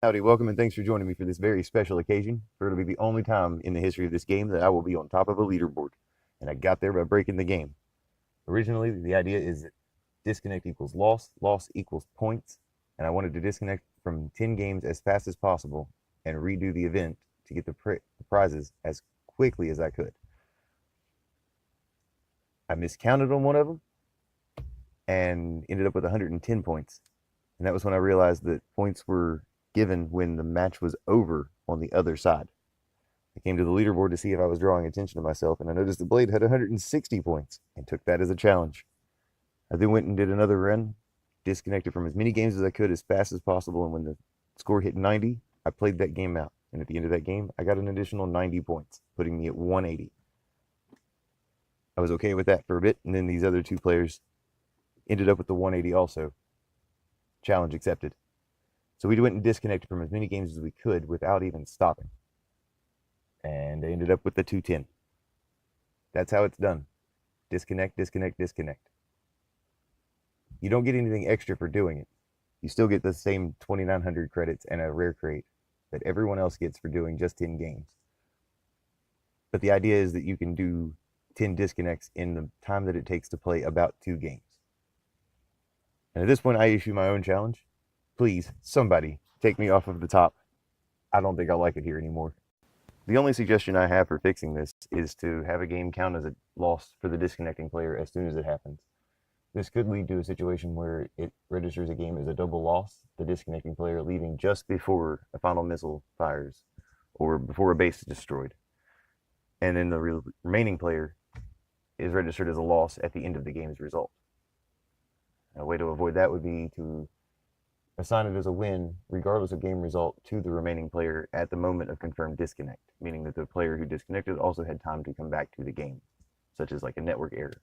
Howdy, welcome, and thanks for joining me for this very special occasion. For it'll be the only time in the history of this game that I will be on top of a leaderboard. And I got there by breaking the game. Originally, the idea is that disconnect equals loss, loss equals points, and I wanted to disconnect from 10 games as fast as possible and redo the event to get the prizes as quickly as I could. I miscounted on one of them and ended up with 110 points. And that was when I realized that points were given when the match was over on the other side. I came to the leaderboard to see if I was drawing attention to myself, and I noticed the blade had 160 points and took that as a challenge. I then went and did another run, disconnected from as many games as I could as fast as possible, and when the score hit 90, I played that game out. And at the end of that game, I got an additional 90 points, putting me at 180. I was okay with that for a bit, and then these other two players ended up with the 180 also. Challenge accepted. So we went and disconnected from as many games as we could without even stopping. And they ended up with the 210. That's how it's done. Disconnect, disconnect, disconnect. You don't get anything extra for doing it. You still get the same 2,900 credits and a rare crate that everyone else gets for doing just 10 games. But the idea is that you can do 10 disconnects in the time that it takes to play about 2 games. And at this point, I issue my own challenge. Please, somebody, take me off of the top. I don't think I like it here anymore. The only suggestion I have for fixing this is to have a game count as a loss for the disconnecting player as soon as it happens. This could lead to a situation where it registers a game as a double loss, the disconnecting player leaving just before a final missile fires or before a base is destroyed. And then the remaining player is registered as a loss at the end of the game's result. A way to avoid that would be to assign it as a win, regardless of game result, to the remaining player at the moment of confirmed disconnect, meaning that the player who disconnected also had time to come back to the game, such as like a network error.